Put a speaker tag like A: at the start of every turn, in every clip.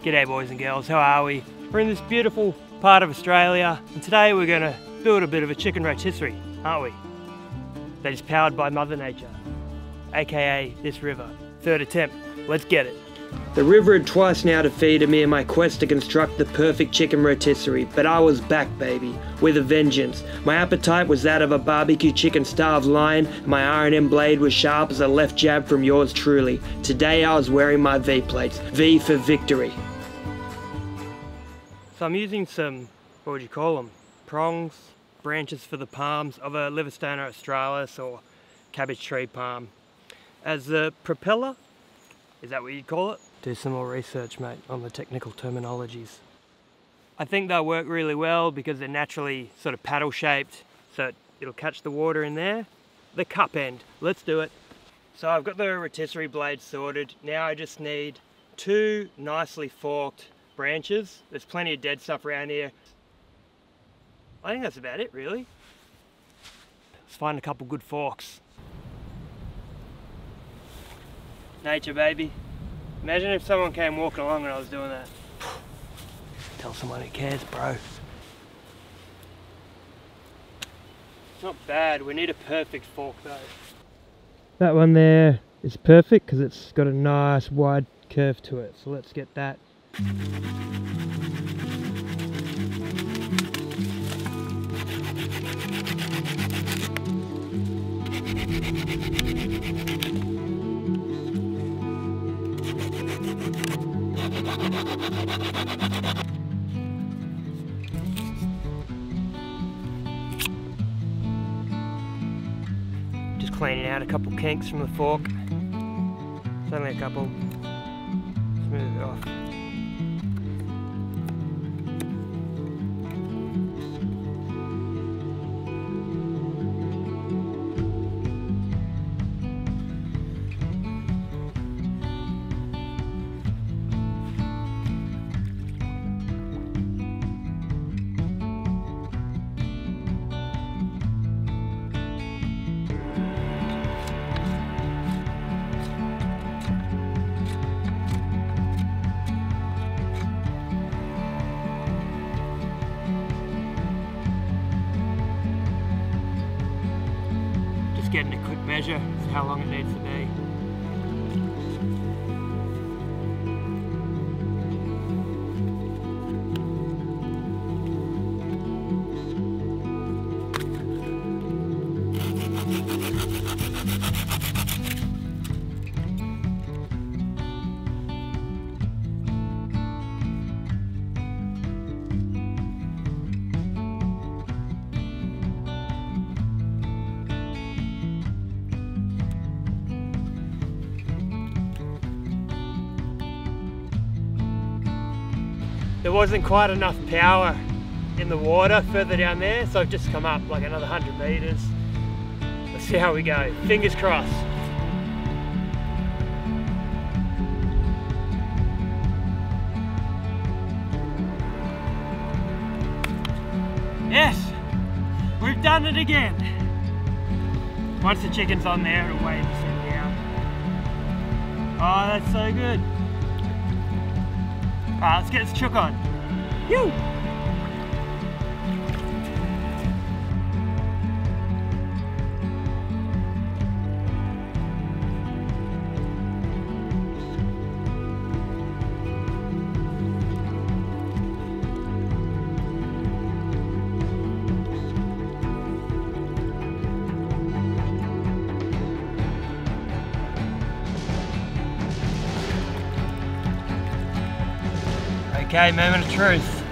A: G'day boys and girls, how are we? We're in this beautiful part of Australia and today we're going to build a bit of a chicken rotisserie, aren't we? That is powered by Mother Nature, aka this river. Third attempt, let's get it. The river had twice now defeated me in my quest to construct the perfect chicken rotisserie, but I was back, baby, with a vengeance. My appetite was that of a barbecue chicken starved lion, and my R&M blade was sharp as a left jab from yours truly. Today I was wearing my V plates, V for victory. So I'm using some, what would you call them, prongs, branches for the palms of a Livistona australis or cabbage tree palm. As the propeller, is that what you'd call it? Do some more research, mate, on the technical terminologies. I think they'll work really well because they're naturally sort of paddle shaped, so it'll catch the water in there. The cup end, let's do it. So I've got the rotisserie blade sorted. Now I just need 2 nicely forked branches. There's plenty of dead stuff around here. I think that's about it, really. Let's find a couple good forks. Nature, baby. Imagine if someone came walking along when I was doing that. Tell someone who cares, bro. It's not bad, we need a perfect fork though. That one there is perfect because it's got a nice wide curve to it, so let's get that. Just cleaning out a couple kinks from the fork. It's only a couple. Smooth it off. Getting a quick measure of how long it needs to be. There wasn't quite enough power in the water further down there, so I've just come up like another 100 meters. Let's see how we go. Fingers crossed. Yes, we've done it again. Once the chicken's on there, it'll weigh the set down. Oh, that's so good. Alright, let's get this chook on. Yoo! Okay, moment of truth.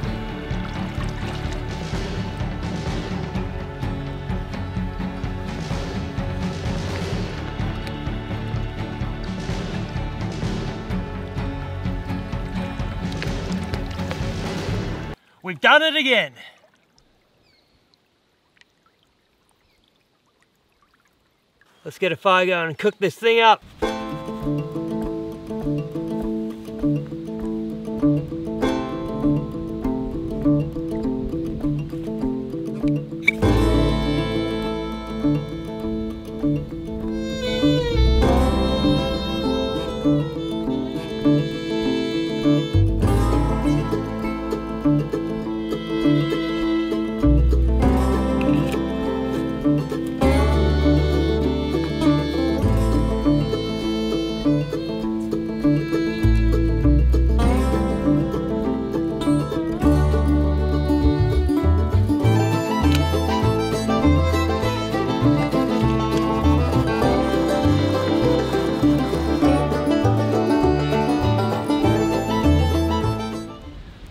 A: We've done it again. Let's get a fire going and cook this thing up.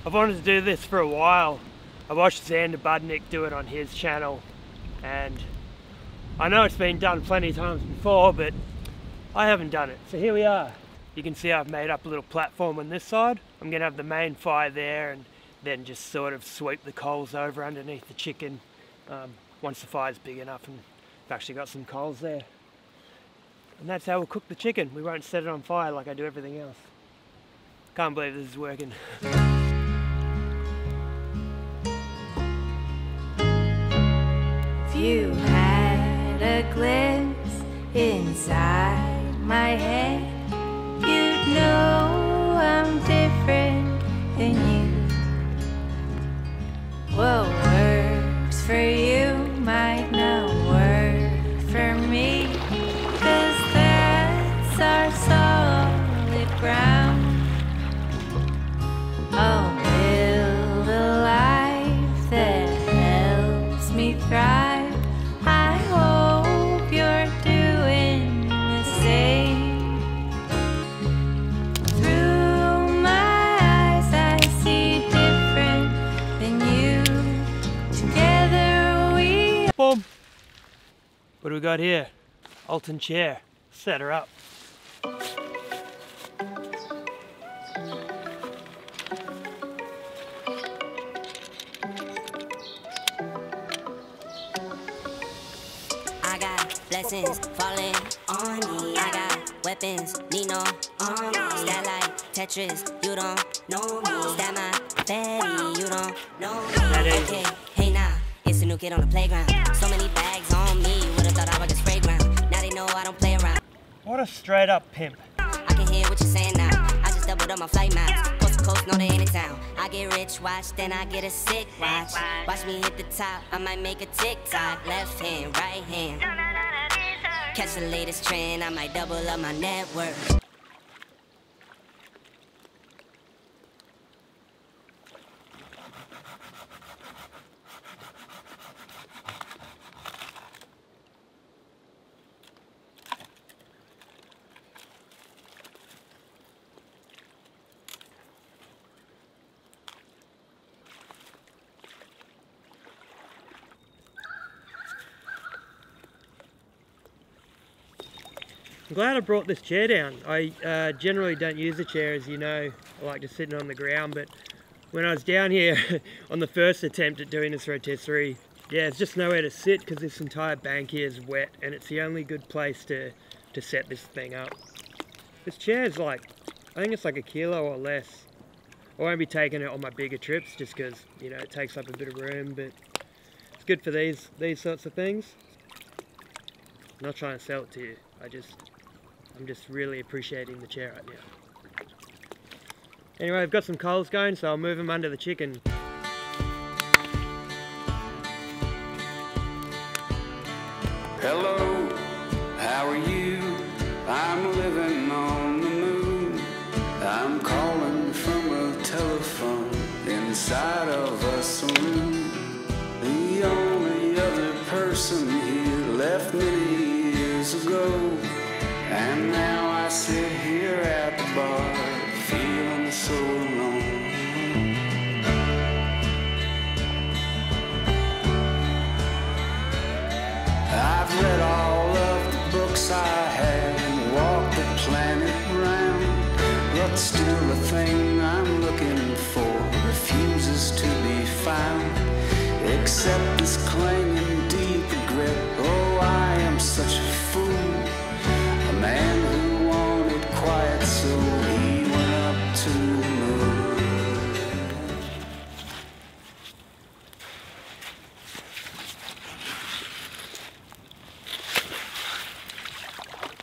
A: I've wanted to do this for a while. I watched Xander Budnick do it on his channel, and I know it's been done plenty of times before, but I haven't done it. So here we are. You can see I've made up a little platform on this side. I'm gonna have the main fire there and then just sort of sweep the coals over underneath the chicken once the fire's big enough, and I've actually got some coals there. And that's how we'll cook the chicken. We won't set it on fire like I do everything else. Can't believe this is working.
B: If you had a glimpse inside my head, you'd know I'm different than you. What works for you might not work for me, 'cause that's our solid ground. I'll build a life that helps me thrive. I hope you're doing the same. Through my eyes I see different than you. Together we...
A: Boom! What do we got here? Alton chair. Set her up.
C: I got blessings falling on me. I got weapons, need no army. Stat like Tetris, you don't know me. Stat my fatty, you don't know me. Okay, hey now, it's a new kid on the playground. So many bags on me, you would've thought I was just fragrant. Now they know I don't play around.
A: What a straight up pimp.
C: I can hear what you're saying now. I just doubled up my flight miles. Coast to coast, no they ain't in town. I get rich, watch, then I get a sick watch. Watch me hit the top, I might make a TikTok. Left hand, right hand. Catch the latest trend, I might double up my net worth.
A: I'm glad I brought this chair down. I generally don't use a chair, as you know. I like just sitting on the ground, but when I was down here on the first attempt at doing this rotisserie, yeah, there's just nowhere to sit because this entire bank here is wet, and it's the only good place to set this thing up. This chair is like, I think it's like 1 kilo or less. I won't be taking it on my bigger trips just because, you know, it takes up a bit of room, but it's good for these sorts of things. I'm not trying to sell it to you. I'm just really appreciating the chair right now. Anyway, I've got some coals going, so I'll move them under the chicken.
D: Hello, how are you? I'm living on the moon. I'm calling from a telephone inside of a saloon. The only other person here left many years ago. And now I sit here at the bar, feeling so alone. I've read all of the books I had and walked the planet round, but still the thing I'm looking for refuses to be found, except this clanging deep regret. Oh, I am such a fool. A man who wanted quiet, so he went up to the moon.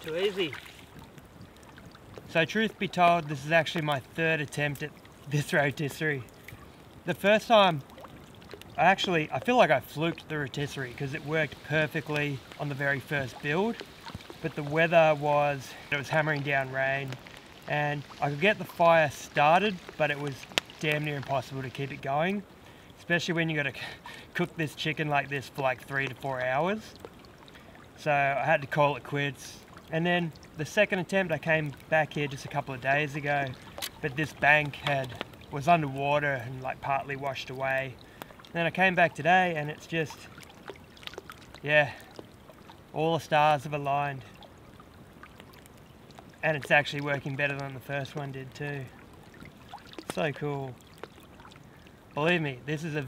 A: Too easy. So truth be told, this is actually my 3rd attempt at this rotisserie. The first time, I feel like I fluked the rotisserie because it worked perfectly on the very first build. But the weather was hammering down rain, and I could get the fire started, but it was damn near impossible to keep it going, especially when you got to cook this chicken like this for like 3 to 4 hours. So I had to call it quits. And then the second attempt, I came back here just a couple of days ago, but this bank was underwater and like partly washed away. Then I came back today and it's just, yeah, all the stars have aligned. And it's actually working better than the first one did too. So cool. Believe me, this is a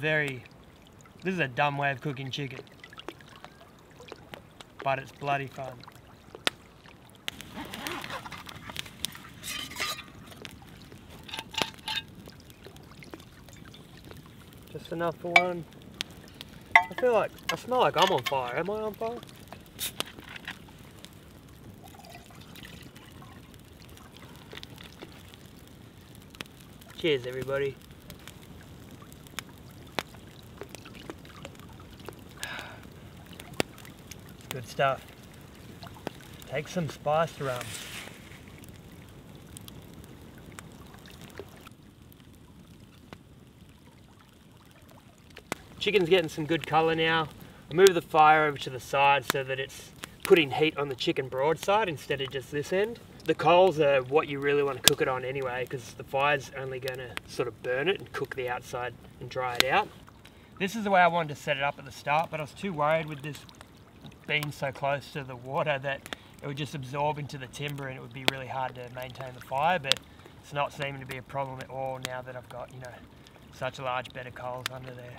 A: dumb way of cooking chicken. But it's bloody fun. Just enough for one. I smell like I'm on fire. Am I on fire? Cheers, everybody. Good stuff. Take some spiced rum. Chicken's getting some good colour now. I move the fire over to the side so that it's putting heat on the chicken broadside instead of just this end. The coals are what you really want to cook it on anyway, because the fire's only going to sort of burn it and cook the outside and dry it out. This is the way I wanted to set it up at the start, but I was too worried with this being so close to the water that it would just absorb into the timber and it would be really hard to maintain the fire, but it's not seeming to be a problem at all now that I've got, you know, such a large bed of coals under there.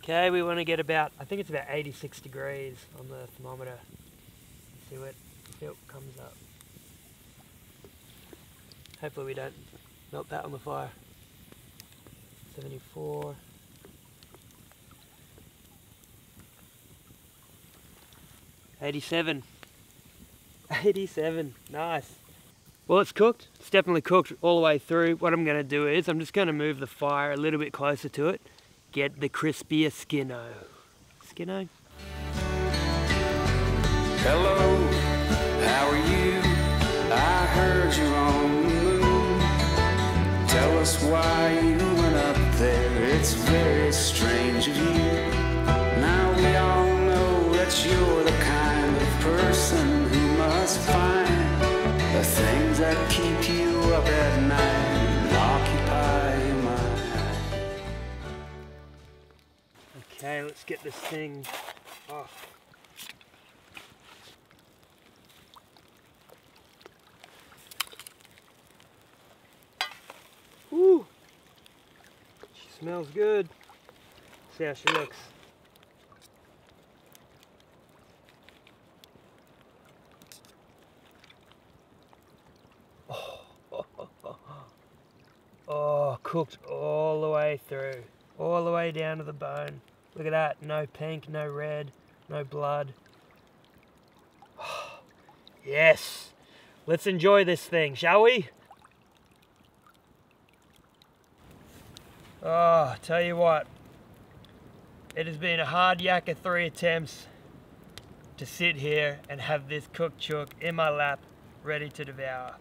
A: Okay, we want to get about, I think it's about 86 degrees on the thermometer. Let's see what comes up. Hopefully we don't melt that on the fire. 74. 87. 87, nice. Well, it's cooked. It's definitely cooked all the way through. What I'm going to do is I'm just going to move the fire a little bit closer to it. Get the crispier skinno. Skinno?
D: Hello, how are you? I heard you're on the moon. Tell us why you went up there. It's very strange of you. Now we all know that you're the kind of person who must find the things that keep you up at night and occupy your mind.
A: Okay, let's get this thing off. Woo! She smells good. See how she looks. Oh, cooked all the way through. All the way down to the bone. Look at that, no pink, no red, no blood. Yes! Let's enjoy this thing, shall we? Oh, tell you what. It has been a hard yak of 3 attempts to sit here and have this cooked chook in my lap, ready to devour.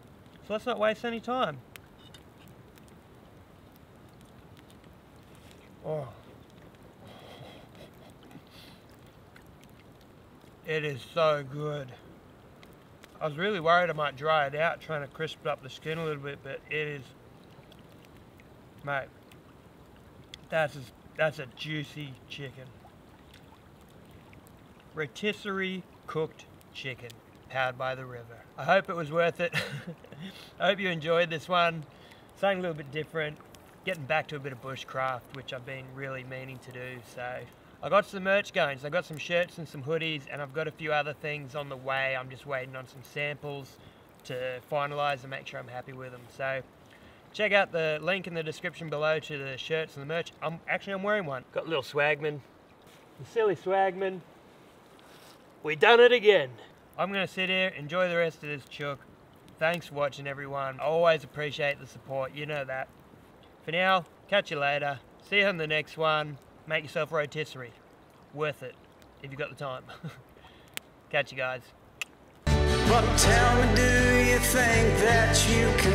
A: So let's not waste any time. Oh. It is so good. I was really worried I might dry it out trying to crisp up the skin a little bit, but it is, mate, that's a juicy chicken. Rotisserie cooked chicken, powered by the river. I hope it was worth it. I hope you enjoyed this one. Something a little bit different. Getting back to a bit of bushcraft, which I've been really meaning to do, so. I got some merch going, so I got some shirts and some hoodies, and I've got a few other things on the way. I'm just waiting on some samples to finalize and make sure I'm happy with them. So check out the link in the description below to the shirts and the merch. I'm wearing one. Got a little swagman. The silly swagman. We done it again. I'm gonna sit here, enjoy the rest of this chook. Thanks for watching, everyone. I always appreciate the support, you know that. For now, catch you later. See you on the next one. Make yourself a rotisserie. Worth it, if you've got the time. Catch you guys.
D: But tell me, do you think that you can